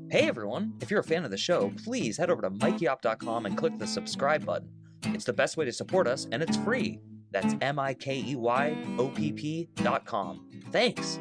Hey everyone, if you're a fan of the show, please head over to mikeyop.com and click the subscribe button. It's the best way to support us, and it's free. That's MIKEYOPP.com. Thanks!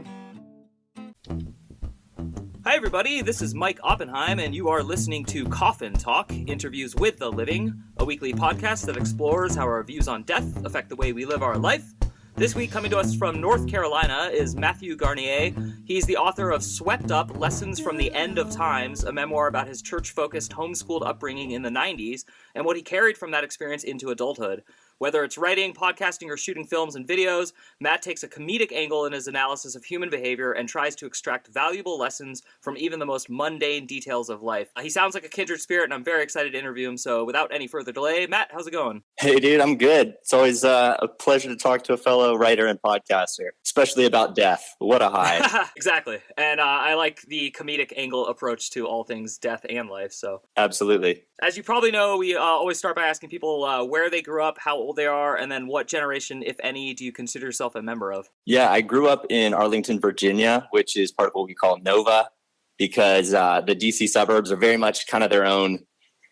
Hi everybody, this is Mike Oppenheim, and you are listening to Coffin Talk, Interviews with the Living, a weekly podcast that explores how our views on death affect the way we live our life. This week, coming to us from North Carolina, is Matthew Garnier. He's the author of Swept Up, Lessons from the End of Times, a memoir about his church-focused, homeschooled upbringing in the 90s, and what he carried from that experience into adulthood. Whether it's writing, podcasting, or shooting films and videos, Matt takes a comedic angle in his analysis of human behavior and tries to extract valuable lessons from even the most mundane details of life. He sounds like a kindred spirit, and I'm very excited to interview him, so without any further delay, Matt, how's it going? Hey, dude, I'm good. It's always a pleasure to talk to a fellow writer and podcaster, especially about death. What a high. Exactly. And I like the comedic angle approach to all things death and life. So Absolutely. As you probably know, we always start by asking people where they grew up, how old they are, and then what generation, if any, do you consider yourself a member of? Yeah, I grew up in Arlington, Virginia, which is part of what we call Nova, because the DC suburbs are very much kind of their own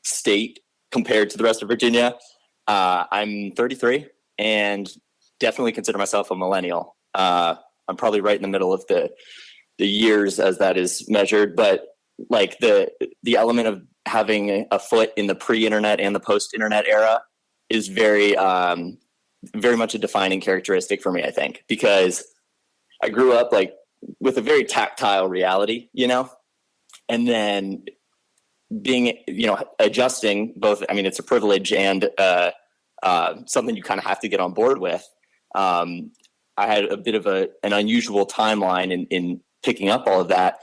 state compared to the rest of Virginia. I'm 33 and definitely consider myself a millennial. I'm probably right in the middle of the years as that is measured, but like the element of having a foot in the pre-internet and the post-internet era is very much a defining characteristic for me, I think, because I grew up like with a very tactile reality, and then being, adjusting both. I mean, it's a privilege and something you kind of have to get on board with. I had a bit of an unusual timeline in picking up all of that.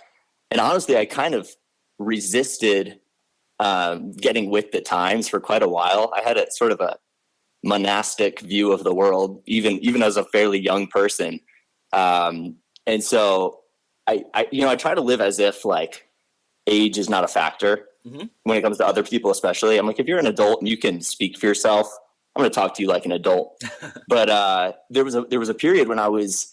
And honestly, I kind of resisted getting with the times for quite a while. I had a sort of a monastic view of the world, even as a fairly young person. And so I try to live as if like age is not a factor when it comes to other people, especially. I'm like, if you're an adult and you can speak for yourself, I'm going to talk to you like an adult. But there was a period when I was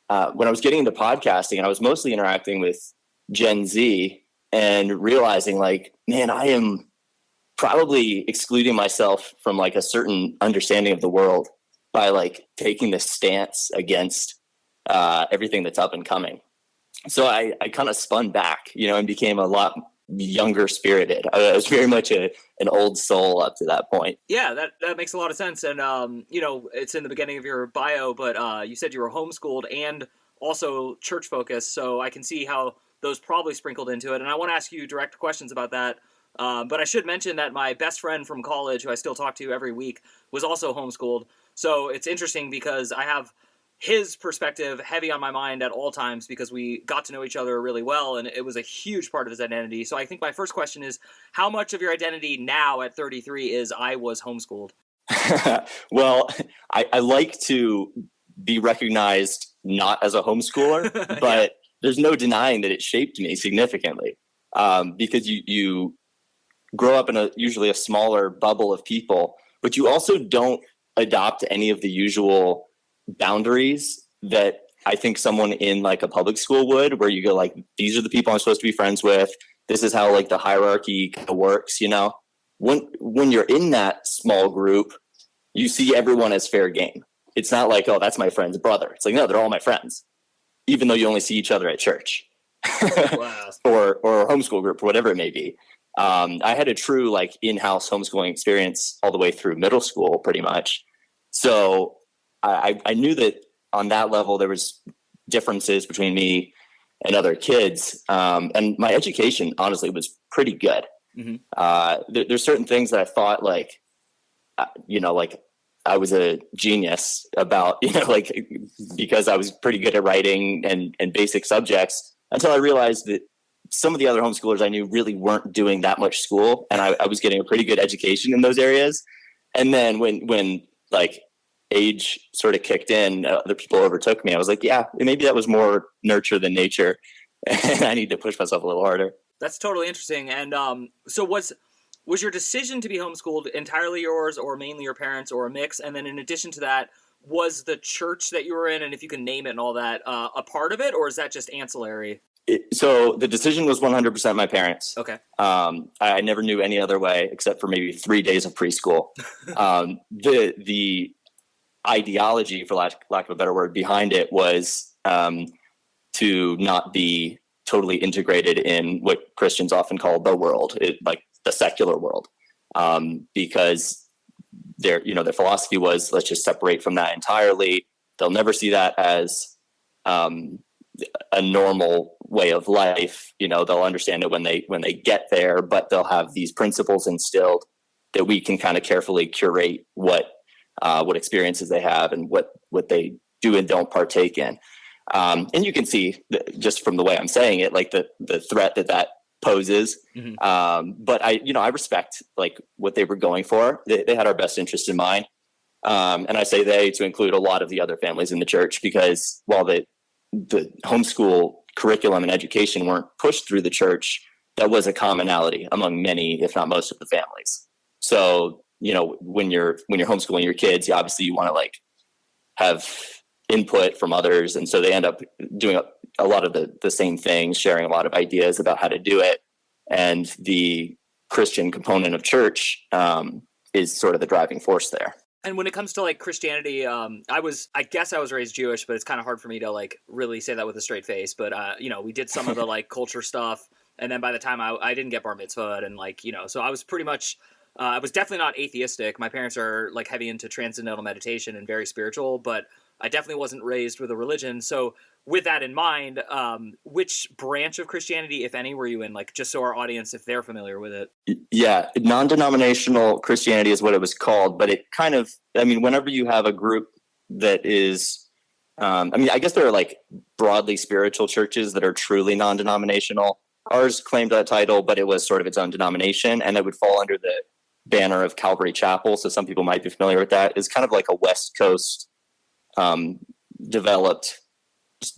getting into podcasting, and I was mostly interacting with Gen Z and realizing like, man, I am probably excluding myself from like a certain understanding of the world by like taking this stance against everything that's up and coming. So I kind of spun back, and became a lot younger spirited. I was very much an old soul up to that point. Yeah, that makes a lot of sense. And, it's in the beginning of your bio, but you said you were homeschooled and also church focused. So I can see how those probably sprinkled into it. And I want to ask you direct questions about that. But I should mention that my best friend from college, who I still talk to every week, was also homeschooled. So it's interesting because I have his perspective heavy on my mind at all times because we got to know each other really well, and it was a huge part of his identity. So I think my first question is, how much of your identity now at 33 is I was homeschooled? Well, I like to be recognized not as a homeschooler, but there's no denying that it shaped me significantly, because you grow up in usually a smaller bubble of people, but you also don't adopt any of the usual boundaries that I think someone in like a public school would, where you go like, these are the people I'm supposed to be friends with. This is how like the hierarchy kind of works, When you're in that small group, you see everyone as fair game. It's not like, oh, that's my friend's brother. It's like, no, they're all my friends, even though you only see each other at church. Wow. or homeschool group or whatever it may be. I had a true like in-house homeschooling experience all the way through middle school, pretty much. So I knew that on that level there was differences between me and other kids, and my education honestly was pretty good. There's certain things that I thought like I was a genius about, because I was pretty good at writing and basic subjects, until I realized that some of the other homeschoolers I knew really weren't doing that much school, and I was getting a pretty good education in those areas. And then when like age sort of kicked in, other people overtook me. I was like, yeah, maybe that was more nurture than nature, and I need to push myself a little harder. That's totally interesting. And so was your decision to be homeschooled entirely yours, or mainly your parents, or a mix? And then in addition to that, was the church that you were in, and if you can name it and all that, a part of it, or is that just ancillary? So the decision was 100% my parents. Okay. I never knew any other way except for maybe 3 days of preschool. The ideology, for lack of a better word, behind it was to not be totally integrated in what Christians often call the world, like the secular world, because their philosophy was, let's just separate from that entirely. They'll never see that as a normal way of life. They'll understand it when they get there, but they'll have these principles instilled that we can kind of carefully curate what experiences they have and what they do and don't partake in. And you can see just from the way I'm saying it, like the threat that poses. Mm-hmm. But I respect like what they were going for. They had our best interest in mind. And I say they to include a lot of the other families in the church, because while the homeschool curriculum and education weren't pushed through the church, that was a commonality among many, if not most of the families. So, when you're homeschooling your kids, obviously you want to like have input from others. And so they end up doing a lot of the same things, sharing a lot of ideas about how to do it. And the Christian component of church is sort of the driving force there. And when it comes to like Christianity, I guess I was raised Jewish, but it's kind of hard for me to like really say that with a straight face. But we did some of the like culture stuff, and then by the time I didn't get bar mitzvah, and like so I was pretty much I was definitely not atheistic. My parents are like heavy into transcendental meditation and very spiritual, but I definitely wasn't raised with a religion. So with that in mind, which branch of Christianity, if any, were you in? Like, just so our audience, if they're familiar with it. Yeah, non-denominational Christianity is what it was called, but it kind of, whenever you have a group that is, I guess there are like broadly spiritual churches that are truly non-denominational. Ours claimed that title, but it was sort of its own denomination, and it would fall under the banner of Calvary Chapel. So some people might be familiar with that. It's kind of like a West Coast developed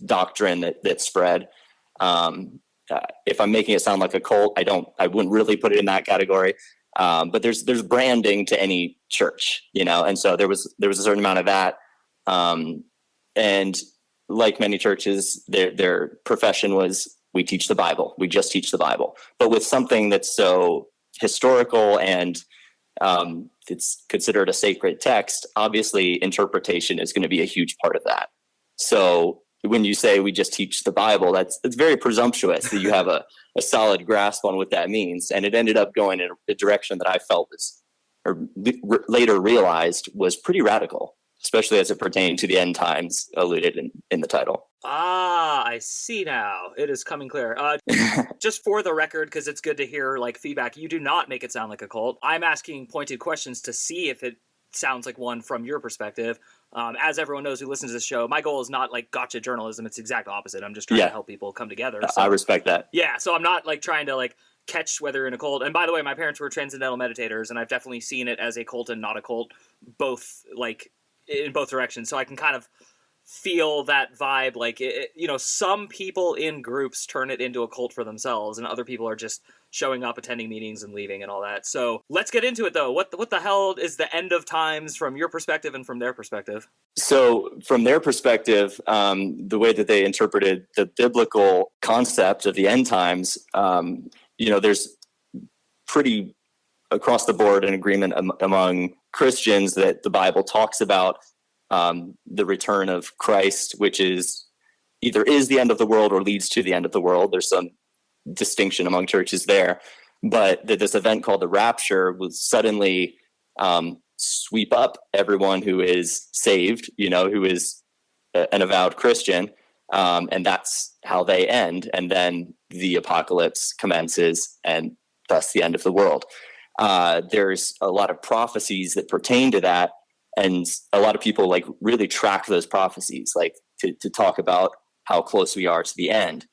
doctrine that spread. If I'm making it sound like a cult, I wouldn't really put it in that category. But there's branding to any church, and so there was a certain amount of that. And like many churches, their profession was, we teach the Bible. We just teach the Bible. But with something that's so historical and it's considered a sacred text, obviously interpretation is going to be a huge part of that. So when you say we just teach the Bible, it's very presumptuous that you have a solid grasp on what that means. And it ended up going in a direction that I felt later realized was pretty radical, especially as it pertained to the end times alluded in the title. I see now. It is coming clear. Just for the record, because it's good to hear like feedback, you do not make it sound like a cult. I'm asking pointed questions to see if it sounds like one from your perspective. As everyone knows who listens to this show, my goal is not like gotcha journalism. It's the exact opposite. I'm just trying to help people come together. So, I respect that. Yeah, so I'm not like trying to like catch whether you're in a cult. And by the way, my parents were transcendental meditators, and I've definitely seen it as a cult and not a cult, both like in both directions. So I can kind of feel that vibe. Like, some people in groups turn it into a cult for themselves, and other people are just showing up, attending meetings, and leaving and all that. So let's get into it, though. What the hell is the end of times from your perspective and from their perspective? So from their perspective, the way that they interpreted the biblical concept of the end times, there's pretty across the board an agreement among Christians that the Bible talks about the return of Christ, which is either is the end of the world or leads to the end of the world. There's some distinction among churches there, but that this event called the rapture will suddenly sweep up everyone who is saved, who is an avowed Christian, and that's how they end. And then the apocalypse commences, and thus the end of the world. There's a lot of prophecies that pertain to that. And a lot of people like really track those prophecies, like to talk about how close we are to the end.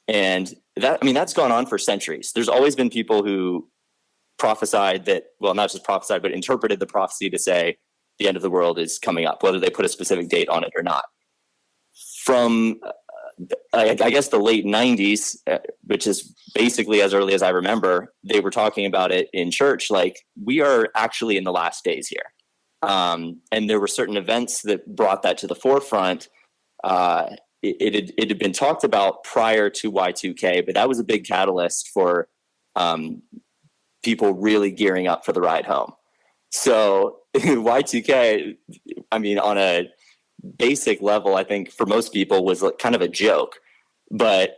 And that's gone on for centuries. There's always been people who prophesied that, well, not just prophesied, but interpreted the prophecy to say the end of the world is coming up, whether they put a specific date on it or not. From, I guess, the late 90s, which is basically as early as I remember, they were talking about it in church, like, we are actually in the last days here. And there were certain events that brought that to the forefront. it had been talked about prior to Y2K, but that was a big catalyst for people really gearing up for the ride home. So Y2K, I mean, on a basic level, I think for most people was like kind of a joke, but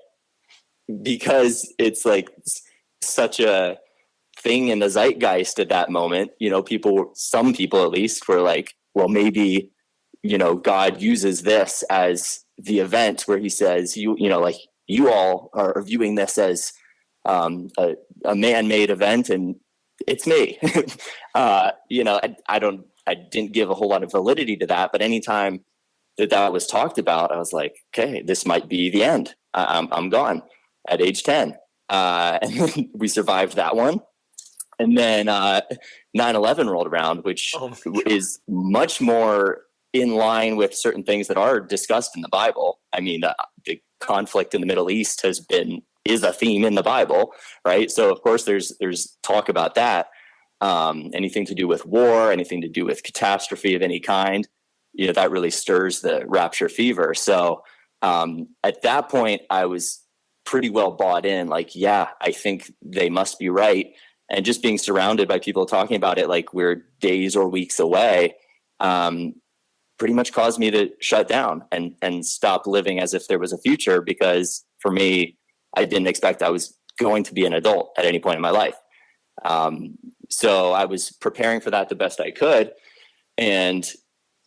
because it's like such a thing in the zeitgeist at that moment, you know, some people at least were like, well, maybe, you know, God uses this as the event where he says, you know, like you all are viewing this as a man-made event and it's me. You know, I didn't give a whole lot of validity to that, but anytime that was talked about, I was like, okay, this might be the end. I'm gone at age 10. And then we survived that one. And then 9/11 rolled around, which is much more in line with certain things that are discussed in the Bible. I mean, the conflict in the Middle East is a theme in the Bible, right? So of course there's talk about that. Anything to do with war, anything to do with catastrophe of any kind, you know, that really stirs the rapture fever. So at that point I was pretty well bought in, like, yeah, I think they must be right. And just being surrounded by people talking about it like we're days or weeks away, pretty much caused me to shut down and stop living as if there was a future, because for me, I didn't expect I was going to be an adult at any point in my life. So I was preparing for that the best I could. And,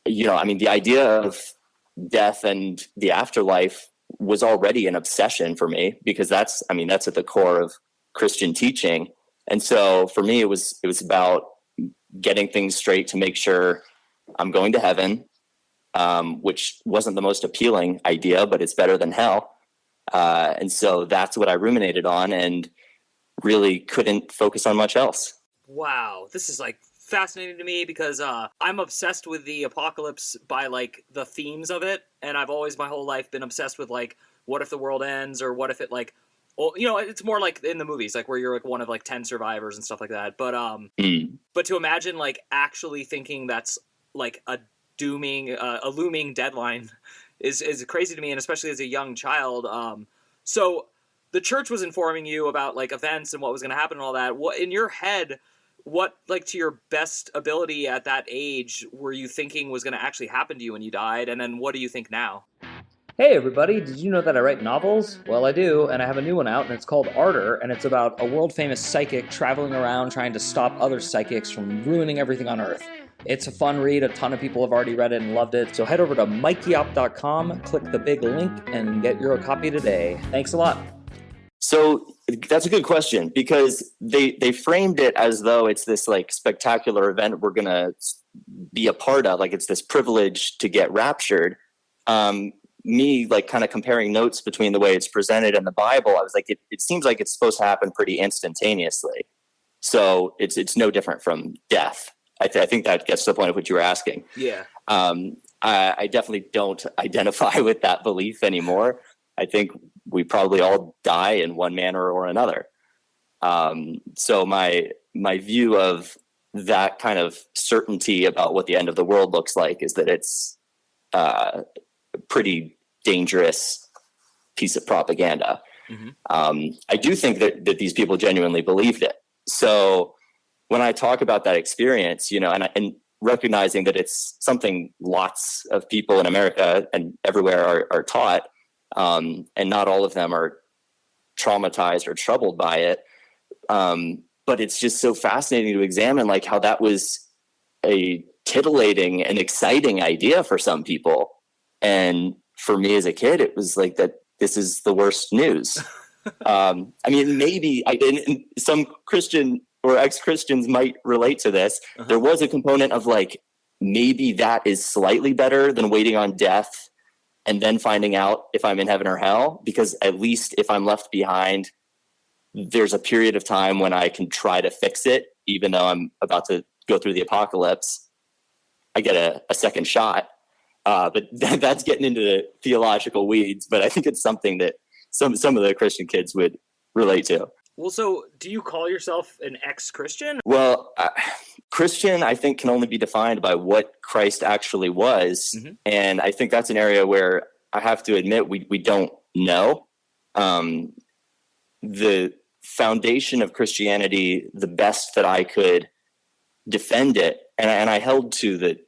you know, I mean, the idea of death and the afterlife was already an obsession for me, because that's at the core of Christian teaching. And so for me, it was about getting things straight to make sure I'm going to heaven, which wasn't the most appealing idea, but it's better than hell. And so that's what I ruminated on and really couldn't focus on much else. Wow. This is like fascinating to me because I'm obsessed with the apocalypse by like the themes of it. And I've always my whole life been obsessed with like, what if the world ends, or what if it like, well, you know, it's more like in the movies, like where you're like one of like 10 survivors and stuff like that. But but to imagine like actually thinking that's like a looming deadline is crazy to me, and especially as a young child. So the church was informing you about like events and what was going to happen and all that. What in your head, what like to your best ability at that age were you thinking was going to actually happen to you when you died? And then what do you think now? Hey everybody, did you know that I write novels? Well, I do, and I have a new one out, and it's called Ardor, and it's about a world-famous psychic traveling around trying to stop other psychics from ruining everything on Earth. It's a fun read, a ton of people have already read it and loved it, so head over to mikeyop.com, click the big link, and get your copy today. Thanks a lot. So that's a good question, because they framed it as though it's this like spectacular event we're going to be a part of, like it's this privilege to get raptured. Me like kind of comparing notes between the way it's presented in the Bible, I was like, it seems like it's supposed to happen pretty instantaneously. So it's no different from death. I think that gets to the point of what you were asking. Yeah. I definitely don't identify with that belief anymore. I think we probably all die in one manner or another. So my view of that kind of certainty about what the end of the world looks like is that it's pretty dangerous piece of propaganda. Mm-hmm. I do think that these people genuinely believed it. So when I talk about that experience, you know, and recognizing that it's something lots of people in America and everywhere are taught, and not all of them are traumatized or troubled by it. But it's just so fascinating to examine like how that was a titillating and exciting idea for some people. And for me as a kid, it was like that this is the worst news. I mean, maybe some Christian or ex-Christians might relate to this. Uh-huh. There was a component of like, maybe that is slightly better than waiting on death and then finding out if I'm in heaven or hell, because at least if I'm left behind, there's a period of time when I can try to fix it, even though I'm about to go through the apocalypse. I get a second shot. But that's getting into the theological weeds, but I think it's something that some of the Christian kids would relate to. Well, so do you call yourself an ex-Christian? Well, Christian, I think, can only be defined by what Christ actually was. Mm-hmm. And I think that's an area where I have to admit, we don't know. The foundation of Christianity, the best that I could defend it, and I held to the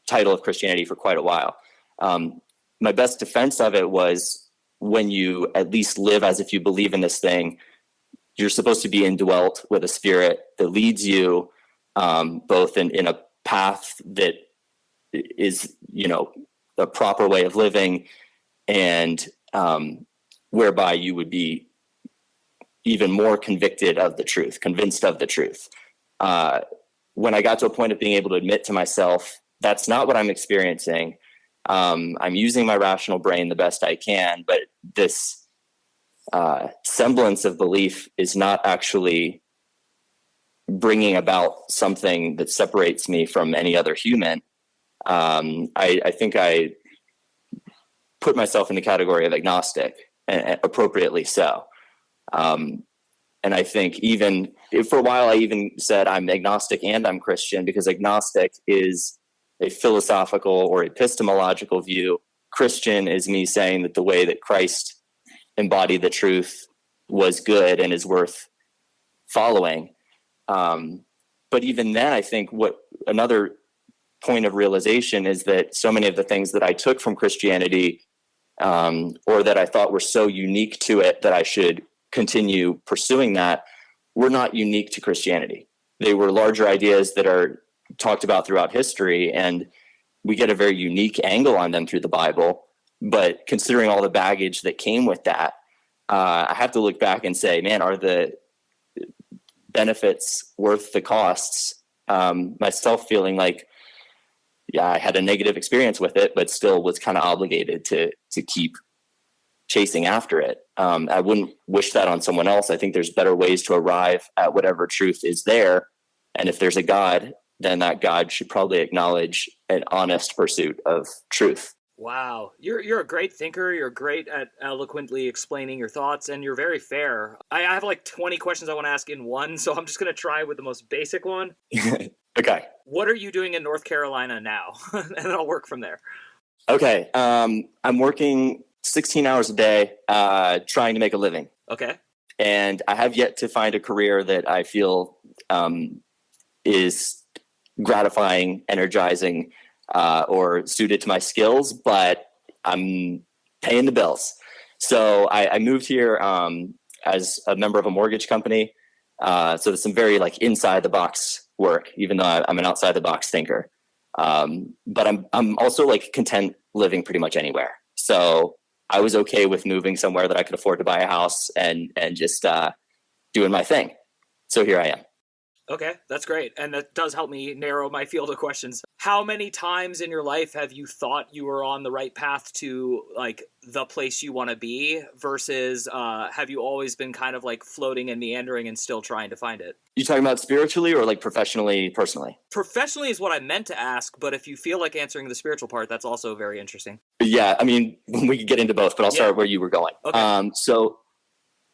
title of Christianity for quite a while. My best defense of it was, when you at least live as if you believe in this thing, you're supposed to be indwelt with a spirit that leads you both in a path that is, a proper way of living, and whereby you would be even more convinced of the truth. When I got to a point of being able to admit to myself, that's not what I'm experiencing. I'm using my rational brain the best I can, but this semblance of belief is not actually bringing about something that separates me from any other human. I think I put myself in the category of agnostic, and appropriately so. And I think even for a while, I even said I'm agnostic and I'm Christian, because agnostic is a philosophical or epistemological view. Christian is me saying that the way that Christ embodied the truth was good and is worth following. But even then, I think what another point of realization is that so many of the things that I took from Christianity, or that I thought were so unique to it that I should continue pursuing that, were not unique to Christianity. They were larger ideas that are talked about throughout history, and we get a very unique angle on them through the Bible. But considering all the baggage that came with that, I have to look back and say, man, are the benefits worth the costs? Myself feeling like, yeah, I had a negative experience with it, but still was kind of obligated to keep chasing after it. I wouldn't wish that on someone else. I think there's better ways to arrive at whatever truth is there. And if there's a God, then that God should probably acknowledge an honest pursuit of truth. Wow. You're a great thinker. You're great at eloquently explaining your thoughts, and you're very fair. I have like 20 questions I want to ask in one, so I'm just going to try with the most basic one. Okay. What are you doing in North Carolina now? And then I'll work from there. Okay. I'm working 16 hours a day, trying to make a living. Okay. And I have yet to find a career that I feel is gratifying, energizing, or suited to my skills, but I'm paying the bills. So I moved here as a member of a mortgage company. So there's some very inside the box work, even though I'm an outside the box thinker. But I'm also content living pretty much anywhere. So I was okay with moving somewhere that I could afford to buy a house and just doing my thing. So here I am. Okay, that's great. And that does help me narrow my field of questions. How many times in your life have you thought you were on the right path to the place you want to be versus have you always been kind of floating and meandering and still trying to find it? You talking about spiritually or professionally, personally? Professionally is what I meant to ask, but if you feel like answering the spiritual part, that's also very interesting. Yeah, I mean, we could get into both, but I'll start where you were going. Okay. So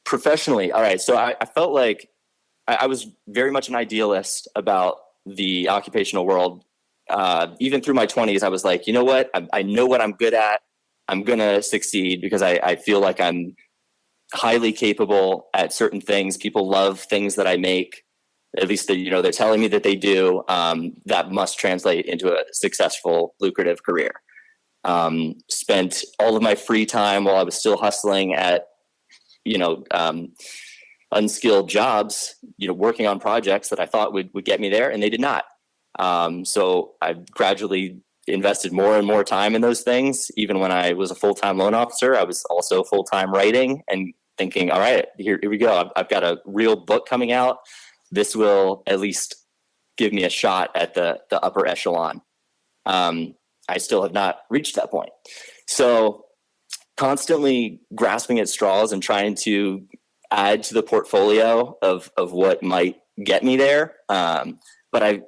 professionally, all right. So I felt like I was very much an idealist about the occupational world. Even through my 20s, I was like, you know what? I know what I'm good at. I'm going to succeed because I feel like I'm highly capable at certain things. People love things that I make. At least, they're telling me that they do. That must translate into a successful, lucrative career. Spent all of my free time while I was still hustling at, unskilled jobs, working on projects that I thought would get me there, and they did not. So I gradually invested more and more time in those things. Even when I was a full-time loan officer, I was also full-time writing and thinking, all right, here we go. I've got a real book coming out. This will at least give me a shot at the upper echelon. I still have not reached that point. So constantly grasping at straws and trying to add to the portfolio of what might get me there. But I've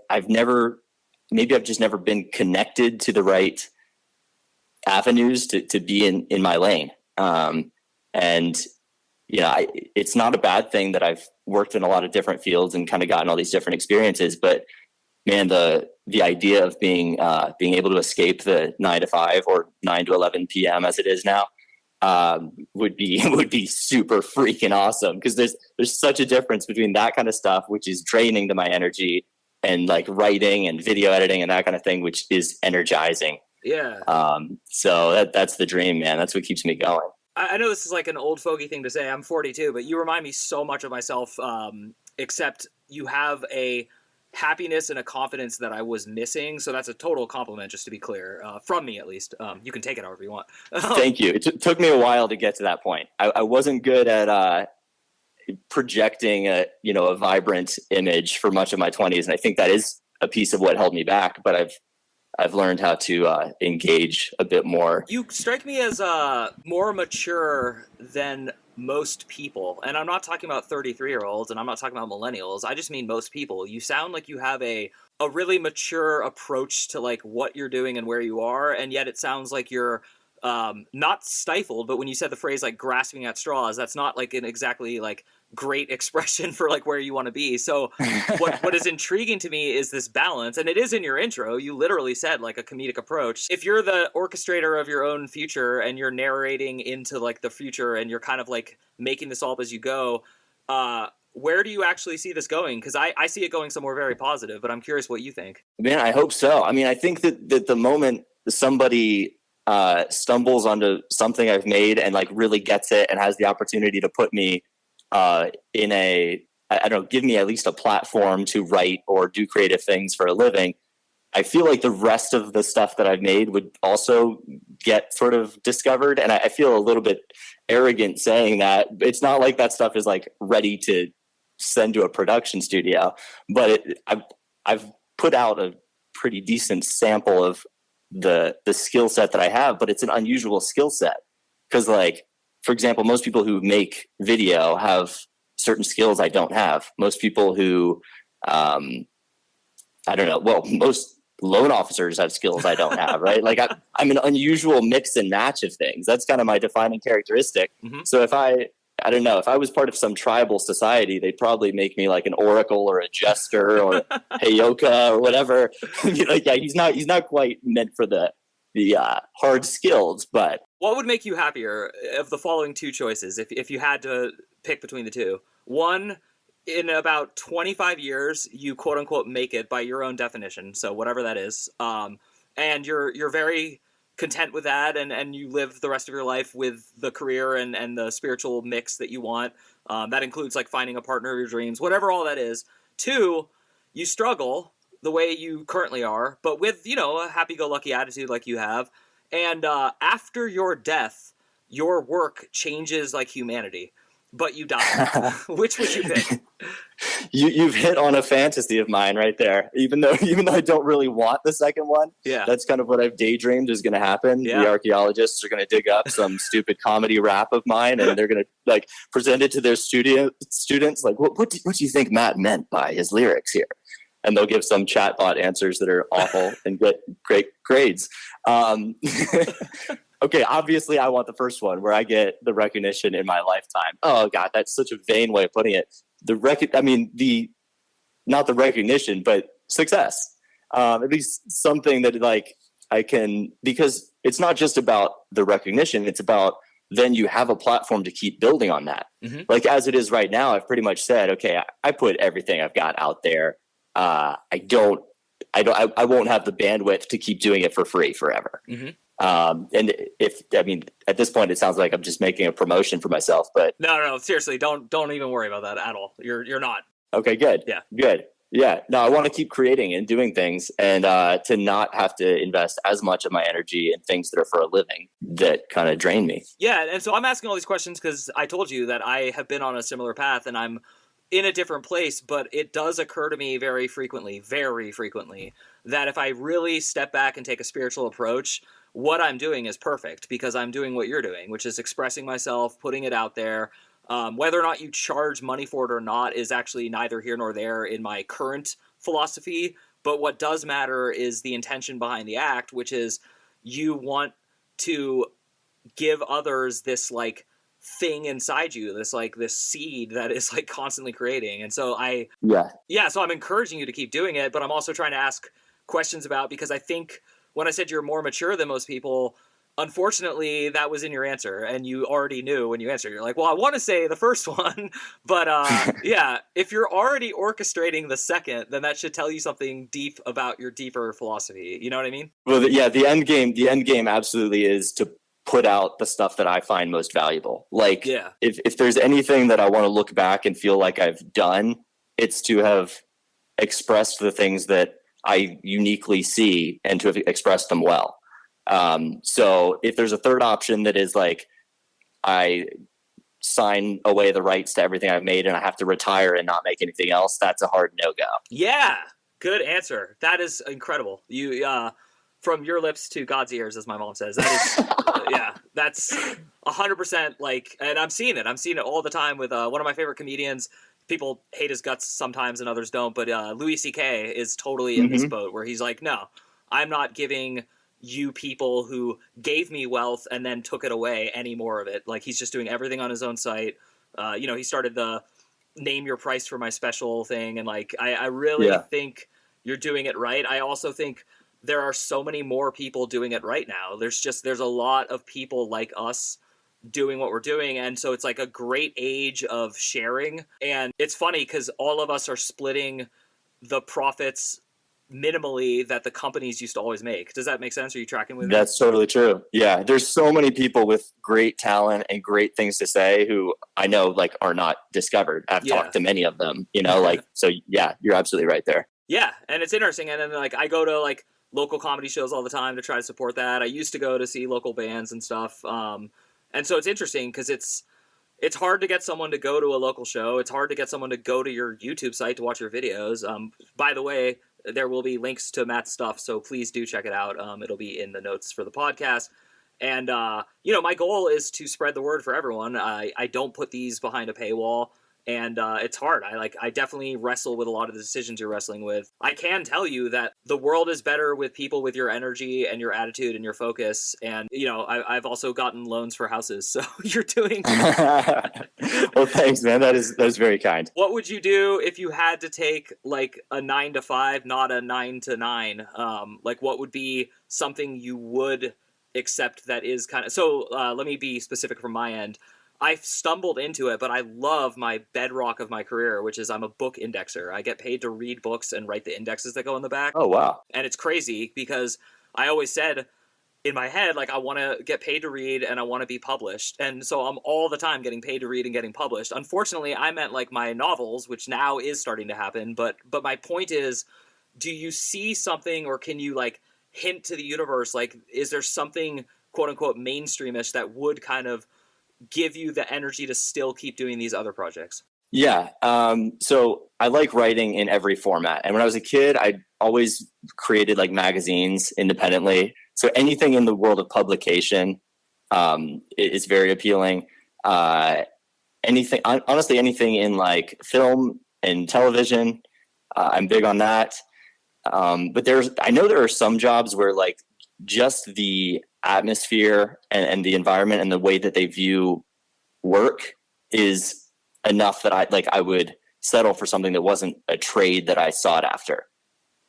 just never been connected to the right avenues to be in my lane. It's not a bad thing that I've worked in a lot of different fields and kind of gotten all these different experiences, but man, the idea of being able to escape the 9 to 5 or 9 to 11 p.m. as it is now would be super freaking awesome, because there's such a difference between that kind of stuff, which is draining to my energy, and like writing and video editing and that kind of thing, which is energizing. Yeah. So that's the dream, man. That's what keeps me going. I know this is like an old fogey thing to say. I'm 42, but you remind me so much of myself, except you have a happiness and a confidence that I was missing. So that's a total compliment, just to be clear, from me at least. You can take it however you want. Thank you. It took me a while to get to that point. I wasn't good at projecting a vibrant image for much of my 20s, and I think that is a piece of what held me back. But I've learned how to engage a bit more. You strike me as more mature than most people. And I'm not talking about 33-year-olds, and I'm not talking about millennials. I just mean most people. You sound like you have a really mature approach to like what you're doing and where you are, and yet it sounds like you're not stifled, but when you said the phrase like grasping at straws, that's not like an exactly like great expression for like where you want to be. So what is intriguing to me is this balance, and it is in your intro. You literally said like a comedic approach. If you're the orchestrator of your own future and you're narrating into like the future and you're kind of like making this all up as you go, where do you actually see this going? Because I see it going somewhere very positive, but I'm curious what you think. Man, I hope so. I mean, I think that the moment somebody stumbles onto something I've made and like really gets it and has the opportunity to put me in a, I don't know, give me at least a platform to write or do creative things for a living, I feel like the rest of the stuff that I've made would also get sort of discovered. And I feel a little bit arrogant saying that. It's not like that stuff is like ready to send to a production studio, but I've put out a pretty decent sample of the skill set that I have, but it's an unusual skill set. Cause like, for example, most people who make video have certain skills I don't have. Most people who, I don't know, well, most loan officers have skills I don't have, right? Like I'm an unusual mix and match of things. That's kind of my defining characteristic. Mm-hmm. So if I don't know, if I was part of some tribal society, they'd probably make me like an oracle or a jester or heyoka or whatever. Like, yeah, he's not quite meant for the hard skills. But what would make you happier of the following two choices if you had to pick between the two? One, in about 25 years, you quote unquote make it by your own definition, so whatever that is, and you're very content with that, and you live the rest of your life with the career and the spiritual mix that you want. That includes like finding a partner of your dreams, whatever all that is. Two, you struggle the way you currently are, but with, a happy-go-lucky attitude like you have. And after your death, your work changes like humanity, but you die. Which would you pick? You've hit on a fantasy of mine right there. Even though I don't really want the second one, yeah, that's kind of what I've daydreamed is going to happen. Yeah. The archaeologists are going to dig up some stupid comedy rap of mine, and they're going to like present it to their students. Like, what do you think Matt meant by his lyrics here? And they'll give some chatbot answers that are awful and get great grades. Okay, obviously I want the first one where I get the recognition in my lifetime. Oh God, that's such a vain way of putting it. Not the recognition, but success. At least something that like I can, because it's not just about the recognition, it's about then you have a platform to keep building on that. Mm-hmm. Like as it is right now, I've pretty much said, okay, I put everything I've got out there. I won't have the bandwidth to keep doing it for free forever. Mm-hmm. And at this point, it sounds like I'm just making a promotion for myself, but no, seriously, don't even worry about that at all. You're not. Okay, good. Yeah. Good. Yeah. No, I want to keep creating and doing things and, to not have to invest as much of my energy in things that are for a living that kind of drain me. Yeah. And so I'm asking all these questions because I told you that I have been on a similar path and I'm in a different place, but it does occur to me very frequently, that if I really step back and take a spiritual approach, what I'm doing is perfect because I'm doing what you're doing, which is expressing myself, putting it out there. Whether or not you charge money for it or not is actually neither here nor there in my current philosophy. But what does matter is the intention behind the act, which is you want to give others this like thing inside you, this seed that is like constantly creating. And so so I'm encouraging you to keep doing it, but I'm also trying to ask questions about, because I think when I said you're more mature than most people, unfortunately that was in your answer, and you already knew when you answered. You're like, well, I want to say the first one, but if you're already orchestrating the second, then that should tell you something deep about your deeper philosophy. You know what I mean? Well, the end game absolutely is to put out the stuff that I find most valuable. Like, if there's anything that I want to look back and feel like I've done, it's to have expressed the things that I uniquely see and to have expressed them well. So if there's a third option that is like, I sign away the rights to everything I've made and I have to retire and not make anything else, that's a hard no-go. Yeah. Good answer. That is incredible. You, from your lips to God's ears, as my mom says. That is, that's 100% like, and I'm seeing it all the time with one of my favorite comedians. People hate his guts sometimes and others don't, but Louis C.K. is totally in this boat where he's like, no, I'm not giving you people who gave me wealth and then took it away any more of it. Like, he's just doing everything on his own site. He started the name your price for my special thing. And like, I really think you're doing it right. I also think there are so many more people doing it right now. There's a lot of people like us doing what we're doing. And so it's like a great age of sharing. And it's funny because all of us are splitting the profits minimally that the companies used to always make. Does that make sense? Are you tracking with me? That's totally true. Yeah. There's so many people with great talent and great things to say who I know like are not discovered. I've talked to many of them, so yeah, you're absolutely right there. Yeah. And it's interesting. And then like, I go to like local comedy shows all the time to try to support that. I used to go to see local bands and stuff. And so it's interesting because it's hard to get someone to go to a local show. It's hard to get someone to go to your YouTube site to watch your videos. By the way, there will be links to Matt's stuff, so please do check it out. It'll be in the notes for the podcast. And, my goal is to spread the word for everyone. I don't put these behind a paywall. And it's hard. I definitely wrestle with a lot of the decisions you're wrestling with. I can tell you that the world is better with people with your energy and your attitude and your focus. And, I've also gotten loans for houses. So you're doing. Well, thanks, man. That is very kind. What would you do if you had to take like a 9 to 5, not a 9 to 9? What would be something you would accept that is kind of. So let me be specific from my end. I stumbled into it, but I love my bedrock of my career, which is I'm a book indexer. I get paid to read books and write the indexes that go in the back. Oh, wow. And it's crazy because I always said in my head, like, I want to get paid to read and I want to be published. And so I'm all the time getting paid to read and getting published. Unfortunately, I meant like my novels, which now is starting to happen. But my point is, do you see something, or can you like hint to the universe? Like, is there something quote unquote mainstreamish that would kind of give you the energy to still keep doing these other projects? Yeah. So I like writing in every format. And when I was a kid, I always created like magazines independently. So anything in the world of publication is very appealing. Honestly, anything in like film and television, I'm big on that. But I know there are some jobs where like just the atmosphere and the environment and the way that they view work is enough that I would settle for something that wasn't a trade that I sought after.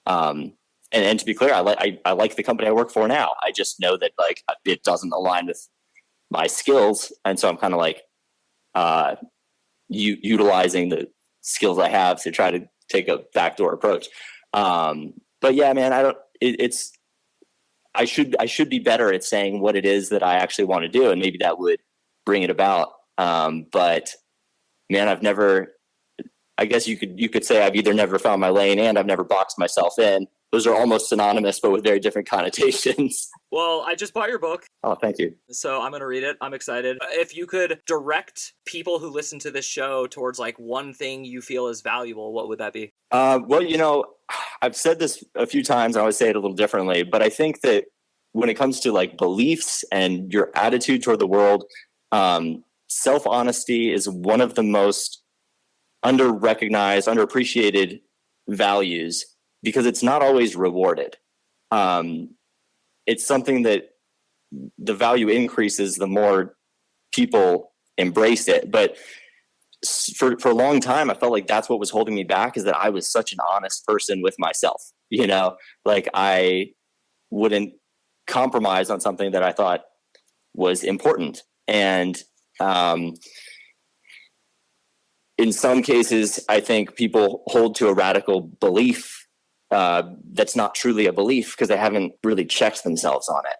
And to be clear, I like the company I work for now. I just know that like it doesn't align with my skills, and so I'm kind of like utilizing the skills I have to try to take a backdoor approach. But yeah, man, I should be better at saying what it is that I actually want to do, and maybe that would bring it about. But man, I guess you could say I've either never found my lane and I've never boxed myself in. Those are almost synonymous, but with very different connotations. Well, I just bought your book. Oh, thank you. So I'm going to read it. I'm excited. If you could direct people who listen to this show towards like one thing you feel is valuable, what would that be? Well, I've said this a few times. I always say it a little differently, but I think that when it comes to like beliefs and your attitude toward the world, self-honesty is one of the most under-recognized, underappreciated values because it's not always rewarded. It's something that the value increases the more people embraced it. But for a long time, I felt like that's what was holding me back, is that I was such an honest person with myself, like I wouldn't compromise on something that I thought was important. And in some cases, I think people hold to a radical belief that's not truly a belief because they haven't really checked themselves on it.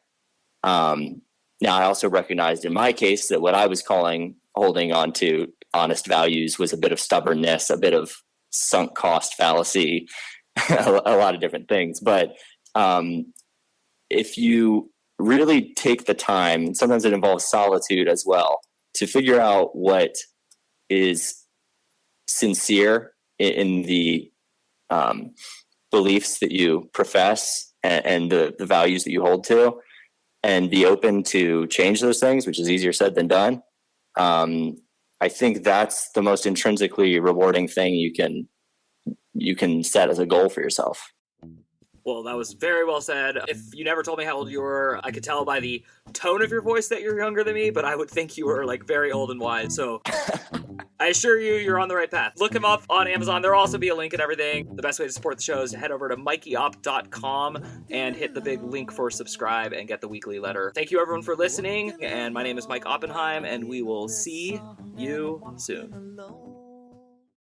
Now, I also recognized in my case that what I was calling holding on to honest values was a bit of stubbornness, a bit of sunk cost fallacy, a lot of different things. But if you really take the time, sometimes it involves solitude as well, to figure out what is sincere in the beliefs that you profess and the values that you hold to, and be open to change those things, which is easier said than done. I think that's the most intrinsically rewarding thing you can set as a goal for yourself. Well, that was very well said. If you never told me how old you were, I could tell by the tone of your voice that you're younger than me, but I would think you were like very old and wise. So I assure you, you're on the right path. Look him up on Amazon. There'll also be a link and everything. The best way to support the show is to head over to mikeyop.com and hit the big link for subscribe and get the weekly letter. Thank you everyone for listening. And my name is Mike Oppenheim, and we will see you soon.